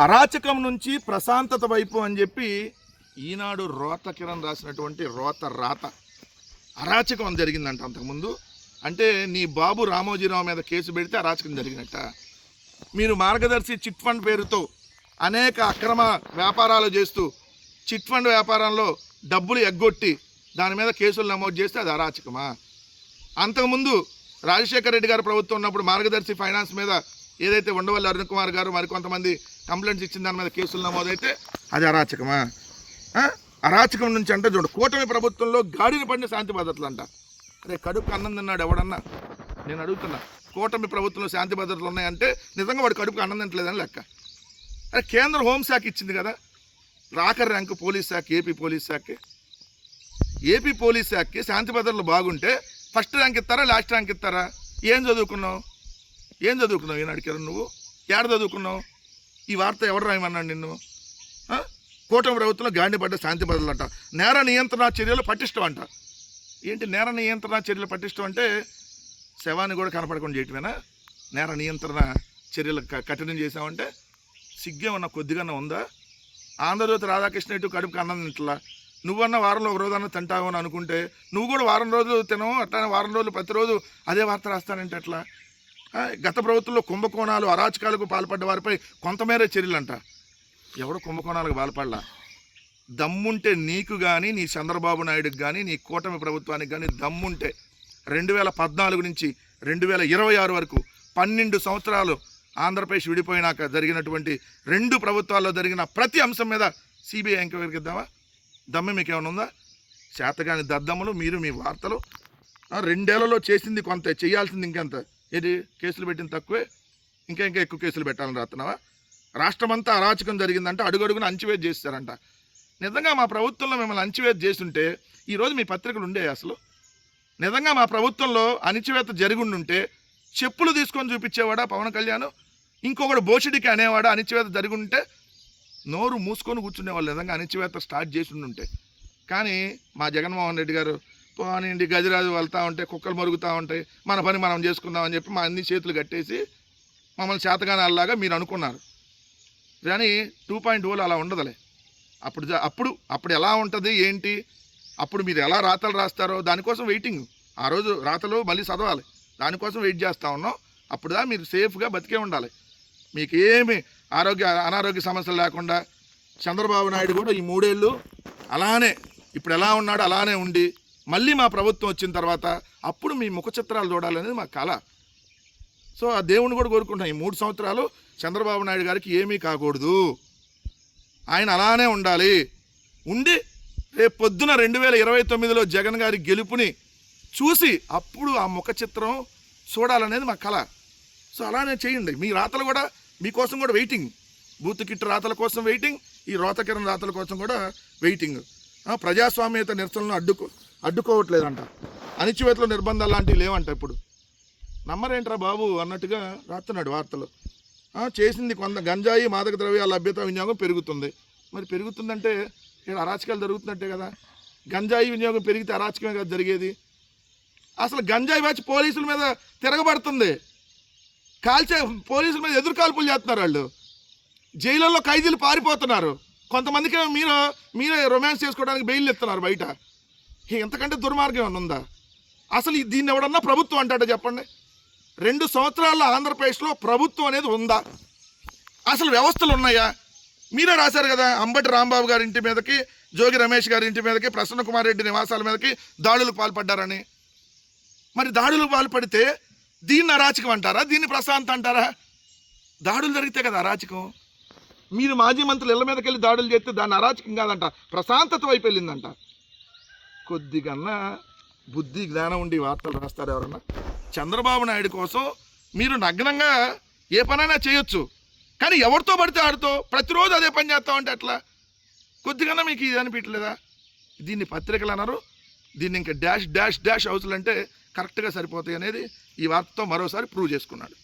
అరాచకం నుంచి ప్రశాంతత వైపు అని చెప్పి ఈనాడు రోత కిరణ్ రాసినటువంటి రోత రాత. అరాచకం జరిగిందంట అంతకుముందు. అంటే నీ బాబు రామోజీరావు మీద కేసు పెడితే అరాచకం జరిగినట్ట. మీరు మార్గదర్శి చిట్ ఫండ్ పేరుతో అనేక అక్రమ వ్యాపారాలు చేస్తూ చిట్ ఫండ్ వ్యాపారంలో డబ్బులు ఎగ్గొట్టి దాని మీద కేసులు నమోదు చేస్తే అది అరాచకమా? అంతకుముందు రాజశేఖర రెడ్డి గారు ప్రభుత్వం ఉన్నప్పుడు మార్గదర్శి ఫైనాన్స్ మీద ఏదైతే ఉండవల్లి అరుణ్ కుమార్ గారు మరికొంతమంది కంప్లైంట్స్ ఇచ్చిన దాని మీద కేసులు నమోదైతే అది అరాచకమా? అరాచకం నుంచి అంటే చూడు, కూటమి ప్రభుత్వంలో గాడిన పడిన శాంతి భద్రతలు అంట. అరే కడుపుకు అన్నం తిన్నాడు ఎవడన్నా? నేను అడుగుతున్నా, కూటమి ప్రభుత్వంలో శాంతి భద్రతలు ఉన్నాయంటే నిజంగా వాడు కడుపుకు అన్నం తింటలేదని లెక్క. అరే కేంద్ర హోంశాఖ ఇచ్చింది కదా ఆఖరి ర్యాంకు పోలీస్ శాఖ, ఏపీ పోలీస్ శాఖకి. ఏపీ పోలీస్ శాఖకి శాంతి భద్రతలు బాగుంటే ఫస్ట్ ర్యాంక్ ఇస్తారా, లాస్ట్ ర్యాంక్ ఇస్తారా? ఏం చదువుకున్నావు ఈనాడు కిరణ్? నువ్వు ఏడ చదువుకున్నావు? ఈ వార్త ఎవరు రాయమన్నాడు నిన్ను? కూటమి ప్రభుత్వంలో గాండిపడ్డ శాంతి భద్రతలు అంట. నేర నియంత్రణ చర్యలు పటిష్టం అంట. ఏంటి నేర నియంత్రణ చర్యలు పటిష్టం అంటే? శవాన్ని కూడా కనపడకుండా చేయటమేనా నేర నియంత్రణ చర్యలు కఠినం చేసామంటే? సిగ్గే ఉన్న కొద్దిగా ఉందా? ఆంధ్రజ్యోతి రాధాకృష్ణ ఇటు కడుపుకి అన్నం తింటలా, నువ్వన్నా వారంలో ఒక రోజన్నా తింటావు అని అనుకుంటే నువ్వు కూడా వారం రోజులు తినవు, అట్లానే వారం రోజులు ప్రతిరోజు అదే వార్త రాస్తానంటే ఎట్లా? గత ప్రభుత్వంలో కుంభకోణాలు అరాచకాలకు పాల్పడ్డ వారిపై కొంతమేరే చర్యలంట. ఎవడు కుంభకోణాలకు పాల్పడలా. దమ్ముంటే నీకు కానీ, నీ చంద్రబాబు నాయుడుకి కానీ, నీ కూటమి ప్రభుత్వానికి కానీ దమ్ముంటే 2014 నుంచి 2026 వరకు 12 సంవత్సరాలు ఆంధ్రప్రదేశ్ విడిపోయినాక జరిగినటువంటి 2 ప్రభుత్వాల్లో జరిగిన ప్రతి అంశం మీద సిబిఐ ఎంక్వైరీకి ఇద్దామా? దమ్ము మీకు ఏమైనా ఉందా? చేతగాని దద్దమ్మలు మీరు, మీ వార్తలు. 2 ఏళ్లలో చేసింది కొంత, చేయాల్సింది ఇంకెంత? ఏది కేసులు పెట్టింది తక్కువే, ఇంకా ఎక్కువ కేసులు పెట్టాలని రాస్తున్నావా? రాష్ట్రమంతా అరాచకం జరిగిందంటే అడుగడుగున అంచివేత చేస్తారంట. నిజంగా మా ప్రభుత్వంలో మిమ్మల్ని అంచివేత చేస్తుంటే ఈరోజు మీ పత్రికలు ఉండే? అసలు నిజంగా మా ప్రభుత్వంలో అణిచివేత జరిగుండుంటే చెప్పులు తీసుకొని చూపించేవాడా పవన్ కళ్యాణ్? ఇంకొకడు బోషిడికి అనేవాడా అణిచివేత జరిగుంటే? నోరు మూసుకొని కూర్చునేవాళ్ళు నిజంగా అణిచివేత స్టార్ట్ చేసి ఉంటే. కానీ మా జగన్మోహన్ రెడ్డి గారు పోనీ గజరాజు వెళ్తూ ఉంటే కుక్కలు మరుగుతూ ఉంటాయి, మన పని మనం చేసుకుందామని చెప్పి మా అన్ని చేతులు కట్టేసి మమ్మల్ని చేతగానాలాగా మీరు అనుకున్నారు. కానీ 2.0 అలా ఉండదులే. అప్పుడు ఎలా ఉంటుంది ఏంటి? అప్పుడు మీరు ఎలా రాతలు రాస్తారో దానికోసం వెయిటింగ్. ఆ రోజు రాతలు మళ్ళీ చదవాలి, దానికోసం వెయిట్ చేస్తూ ఉన్నాం. అప్పుడుదా మీరు సేఫ్గా బతికే ఉండాలి. మీకు ఏమి అనారోగ్య సమస్యలు లేకుండా చంద్రబాబు నాయుడు కూడా ఈ 3 ఏళ్ళు అలానే ఇప్పుడు ఎలా ఉన్నాడో అలానే ఉండి మళ్ళీ మా ప్రభుత్వం వచ్చిన తర్వాత అప్పుడు మీ ముఖ చిత్రాలు చూడాలనేది మా కళ. సో ఆ దేవుని కూడా కోరుకుంటున్నాం, ఈ 3 సంవత్సరాలు చంద్రబాబు నాయుడు గారికి ఏమీ కాకూడదు, ఆయన అలానే ఉండాలి. ఉండి రేపు పొద్దున 2029లో జగన్ గారి గెలుపుని చూసి అప్పుడు ఆ ముఖ చిత్రం చూడాలనేది మా కళ. సో అలానే చేయండి. మీ రాతలు కూడా మీకోసం కూడా వెయిటింగ్. బూత్ కిట్ రాతల కోసం వెయిటింగ్, ఈ రోతకిరణ్ రాతల కోసం కూడా వెయిటింగ్. ప్రజాస్వామ్యత నిరసనలను అడ్డుకోవట్లేదంట, అణిచివేతలో నిర్బంధాలు లాంటివి లేవంట. ఇప్పుడు నమ్మరేంట్రా బాబు అన్నట్టుగా రాస్తున్నాడు వార్తలు. చేసింది కొంత గంజాయి మాదక ద్రవ్యాల లభ్యత వినియోగం పెరుగుతుంది. మరి పెరుగుతుందంటే ఇక్కడ అరాచకాలు జరుగుతున్నట్టే కదా. గంజాయి వినియోగం పెరిగితే అరాచకమే కదా జరిగేది. అసలు గంజాయి బ్యాచ్ పోలీసుల మీద తిరగబడుతుంది, పోలీసుల మీద ఎదురు కాల్పులు చేస్తున్నారు వాళ్ళు. జైళ్ళల్లో ఖైదీలు పారిపోతున్నారు. కొంతమందికి మీరే రొమాన్స్ చేసుకోవడానికి బెయిల్ ఇస్తున్నారు బయట. ఎంతకంటే దుర్మార్గం ఏమన్నా ఉందా? అసలు దీన్ని ఎవడన్నా ప్రభుత్వం అంటాడో చెప్పండి. 2 సంవత్సరాల్లో ఆంధ్రప్రదేశ్లో ప్రభుత్వం అనేది ఉందా? అసలు వ్యవస్థలు ఉన్నాయా? మీరే రాశారు కదా, అంబటి రాంబాబు గారి ఇంటి మీదకి, జోగి రమేష్ గారి ఇంటి మీదకి, ప్రసన్న కుమార్ రెడ్డి నివాసాల మీదకి దాడులకు పాల్పడ్డారని. మరి దాడులకు పాల్పడితే దీన్ని అరాచకం అంటారా, దీన్ని ప్రశాంత్ అంటారా? దాడులు జరిగితే కదా అరాచకం. మీరు మాజీ మంత్రులు ఇళ్ల మీదకి వెళ్ళి దాడులు చేస్తే దాన్ని అరాచకం కాదంట, ప్రశాంతత వైపు వెళ్ళిందంట. కొద్దిగన్నా బుద్ధి జ్ఞానం ఉండి వార్తలు రాస్తారు ఎవరన్నా? చంద్రబాబు నాయుడు కోసం మీరు నగ్నంగా ఏ పనైనా చేయొచ్చు, కానీ ఎవరితో పడితే ఆడితో ప్రతిరోజు అదే పని చేస్తామంటే ఎట్లా? కొద్దిగా మీకు ఇది అనిపించలేదా? దీన్ని పత్రికలు అన్నారు, దీన్ని ఇంకా డాష్ డాష్ డాష్ హౌస్లు అంటే కరెక్ట్గా సరిపోతాయి అనేది ఈ వార్తతో మరోసారి ప్రూవ్ చేసుకున్నాడు.